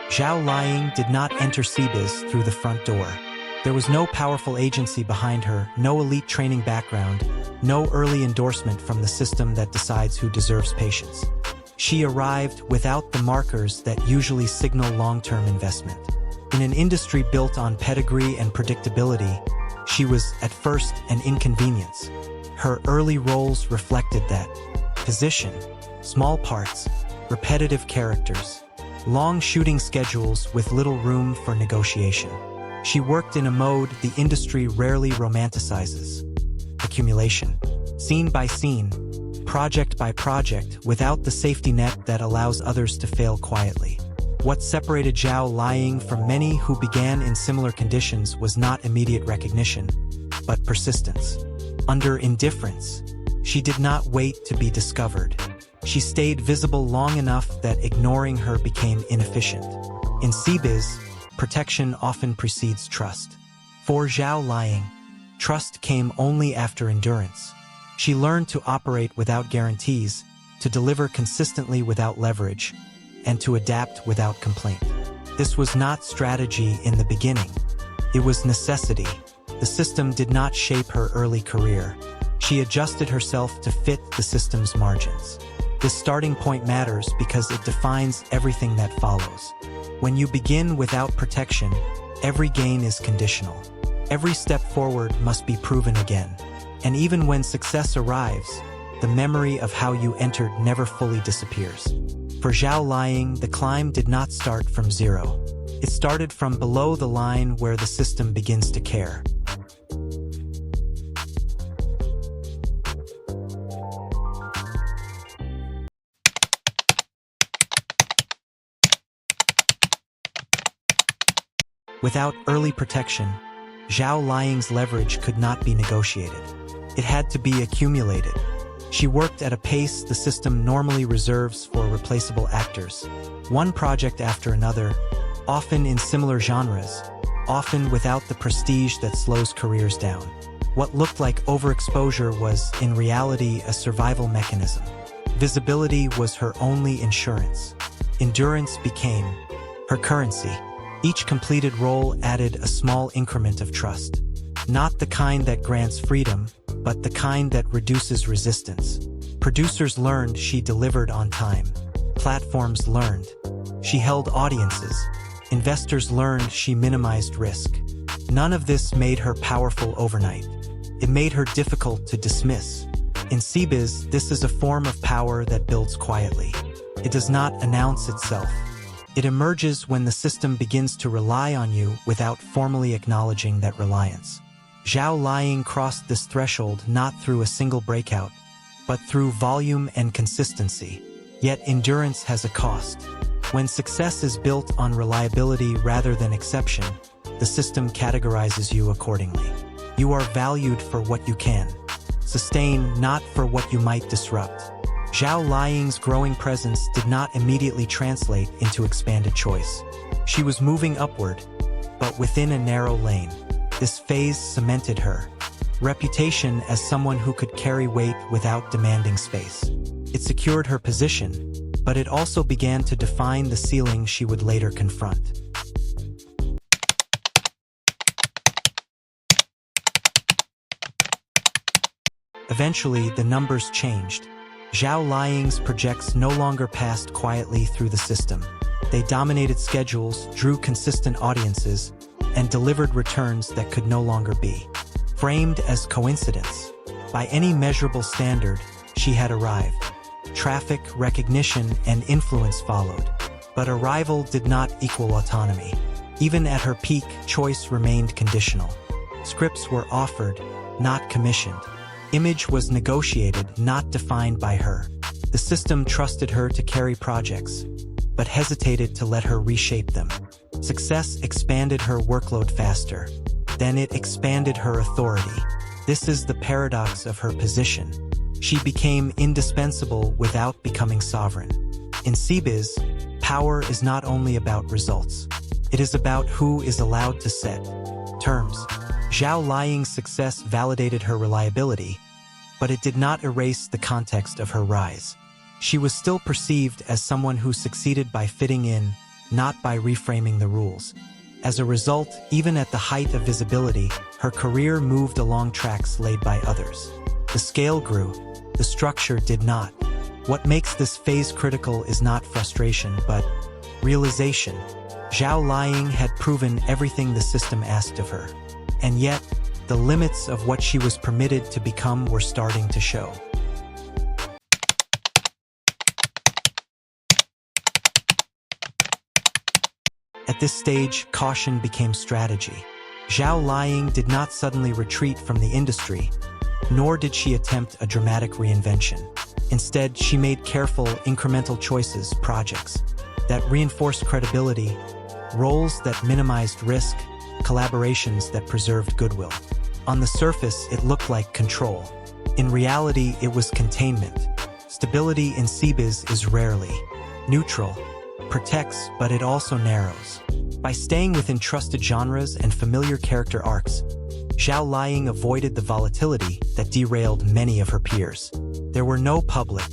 Zhao Liying did not enter Cbiz through the front door. There was no powerful agency behind her, no elite training background, no early endorsement from the system that decides who deserves patience. She arrived without the markers that usually signal long-term investment. In an industry built on pedigree and predictability, she was, at first, an inconvenience. Her early roles reflected that. Position, small parts, repetitive characters, long shooting schedules with little room for negotiation. She worked in a mode the industry rarely romanticizes. Accumulation. Scene by scene, project by project, without the safety net that allows others to fail quietly. What separated Zhao Liying from many who began in similar conditions was not immediate recognition, but persistence. Under indifference, she did not wait to be discovered. She stayed visible long enough that ignoring her became inefficient. In Cbiz, protection often precedes trust. For Zhao Liying, trust came only after endurance. She learned to operate without guarantees, to deliver consistently without leverage, and to adapt without complaint. This was not strategy in the beginning. It was necessity. The system did not shape her early career. She adjusted herself to fit the system's margins. This starting point matters because it defines everything that follows. When you begin without protection, every gain is conditional. Every step forward must be proven again. And even when success arrives, the memory of how you entered never fully disappears. For Zhao Liying, the climb did not start from zero. It started from below the line where the system begins to care. Without early protection, Zhao Liying's leverage could not be negotiated. It had to be accumulated. She worked at a pace the system normally reserves for replaceable actors, one project after another, often in similar genres, often without the prestige that slows careers down. What looked like overexposure was, in reality, a survival mechanism. Visibility was her only insurance. Endurance became her currency. Each completed role added a small increment of trust. Not the kind that grants freedom, but the kind that reduces resistance. Producers learned she delivered on time. Platforms learned she held audiences. Investors learned she minimized risk. None of this made her powerful overnight. It made her difficult to dismiss. In Cbiz, this is a form of power that builds quietly. It does not announce itself. It emerges when the system begins to rely on you without formally acknowledging that reliance. Zhao Liying crossed this threshold not through a single breakout, but through volume and consistency. Yet endurance has a cost. When success is built on reliability rather than exception, the system categorizes you accordingly. You are valued for what you can sustain, not for what you might disrupt. Zhao Liying's growing presence did not immediately translate into expanded choice. She was moving upward, but within a narrow lane. This phase cemented her reputation as someone who could carry weight without demanding space. It secured her position, but it also began to define the ceiling she would later confront. Eventually, the numbers changed. Zhao Liying's projects no longer passed quietly through the system. They dominated schedules, drew consistent audiences, and delivered returns that could no longer be framed as coincidence. By any measurable standard, she had arrived. Traffic, recognition, and influence followed. But arrival did not equal autonomy. Even at her peak, choice remained conditional. Scripts were offered, not commissioned. Image was negotiated, not defined by her. The system trusted her to carry projects, but hesitated to let her reshape them. Success expanded her workload faster. Then it expanded her authority. This is the paradox of her position. She became indispensable without becoming sovereign. In Cbiz, power is not only about results. It is about who is allowed to set terms. Zhao Liying's success validated her reliability, but it did not erase the context of her rise. She was still perceived as someone who succeeded by fitting in, not by reframing the rules. As a result, even at the height of visibility, her career moved along tracks laid by others. The scale grew, the structure did not. What makes this phase critical is not frustration, but realization. Zhao Liying had proven everything the system asked of her. And yet, the limits of what she was permitted to become were starting to show. At this stage, caution became strategy. Zhao Liying did not suddenly retreat from the industry, nor did she attempt a dramatic reinvention. Instead, she made careful, incremental choices, projects that reinforced credibility, roles that minimized risk, collaborations that preserved goodwill. On the surface, it looked like control. In reality, it was containment. Stability in Cbiz is rarely neutral, protects, but it also narrows. By staying within trusted genres and familiar character arcs, Zhao Liying avoided the volatility that derailed many of her peers. There were no public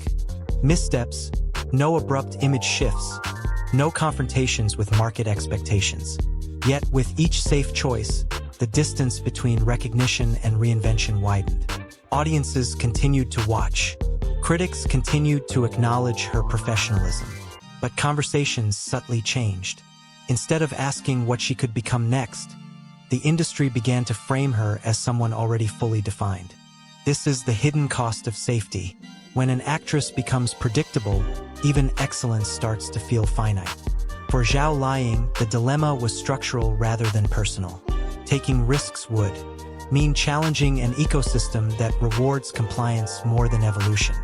missteps, no abrupt image shifts, no confrontations with market expectations. Yet with each safe choice, the distance between recognition and reinvention widened. Audiences continued to watch. Critics continued to acknowledge her professionalism. But conversations subtly changed. Instead of asking what she could become next, the industry began to frame her as someone already fully defined. This is the hidden cost of safety. When an actress becomes predictable, even excellence starts to feel finite. For Zhao Liying, the dilemma was structural rather than personal. Taking risks would mean challenging an ecosystem that rewards compliance more than evolution.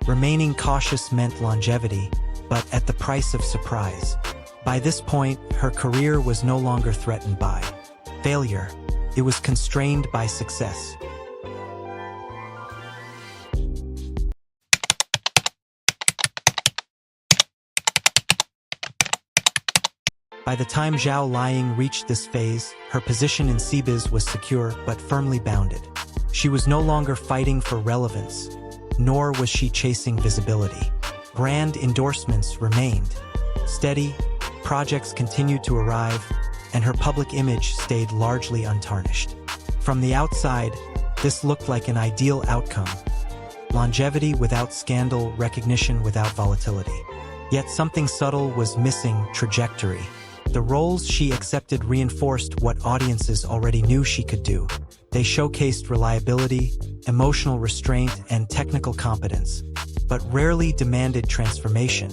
Remaining cautious meant longevity, but at the price of surprise. By this point, her career was no longer threatened by failure. It was constrained by success. By the time Zhao Liying reached this phase, her position in Cbiz was secure but firmly bounded. She was no longer fighting for relevance, nor was she chasing visibility. Brand endorsements remained steady, projects continued to arrive, and her public image stayed largely untarnished. From the outside, this looked like an ideal outcome. Longevity without scandal, recognition without volatility. Yet something subtle was missing: trajectory. The roles she accepted reinforced what audiences already knew she could do. They showcased reliability, emotional restraint, and technical competence, but rarely demanded transformation.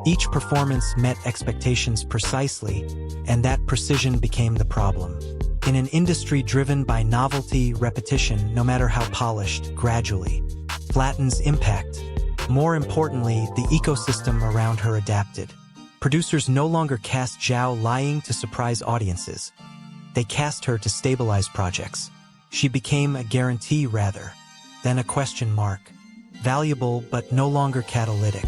Each performance met expectations precisely, and that precision became the problem. In an industry driven by novelty, repetition, no matter how polished, gradually flattens impact. More importantly, the ecosystem around her adapted. Producers no longer cast Zhao Liying to surprise audiences. They cast her to stabilize projects. She became a guarantee rather than a question mark. Valuable but no longer catalytic.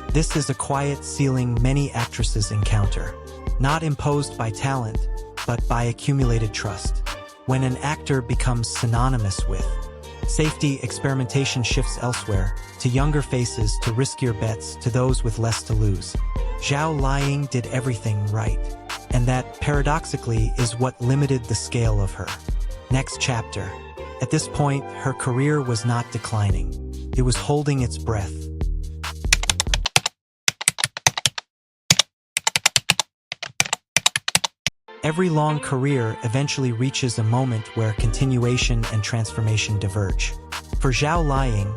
This is a quiet ceiling many actresses encounter. Not imposed by talent, but by accumulated trust. When an actor becomes synonymous with safety, experimentation shifts elsewhere, to younger faces, to riskier bets, to those with less to lose. Zhao Liying did everything right, and that, paradoxically, is what limited the scale of her next chapter. At this point, her career was not declining. It was holding its breath. Every long career eventually reaches a moment where continuation and transformation diverge. For Zhao Liying,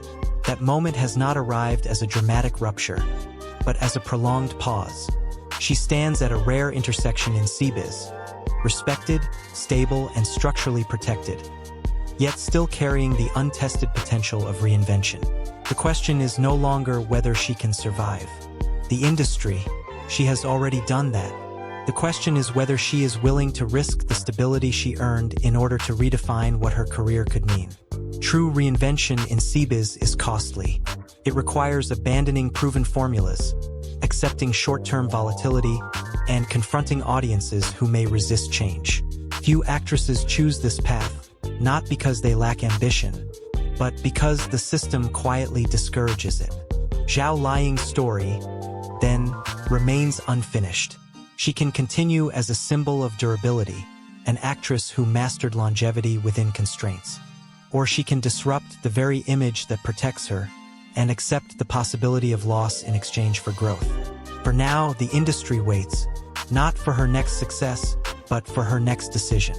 that moment has not arrived as a dramatic rupture, but as a prolonged pause. She stands at a rare intersection in Cbiz, respected, stable, and structurally protected, yet still carrying the untested potential of reinvention. The question is no longer whether she can survive the industry. She has already done that. The question is whether she is willing to risk the stability she earned in order to redefine what her career could mean. True reinvention in Cbiz is costly. It requires abandoning proven formulas, accepting short-term volatility, and confronting audiences who may resist change. Few actresses choose this path, not because they lack ambition, but because the system quietly discourages it. Zhao Liying's story, then, remains unfinished. She can continue as a symbol of durability, an actress who mastered longevity within constraints. Or she can disrupt the very image that protects her and accept the possibility of loss in exchange for growth. For now, the industry waits, not for her next success, but for her next decision.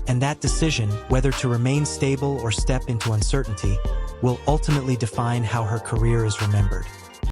And that decision, whether to remain stable or step into uncertainty, will ultimately define how her career is remembered.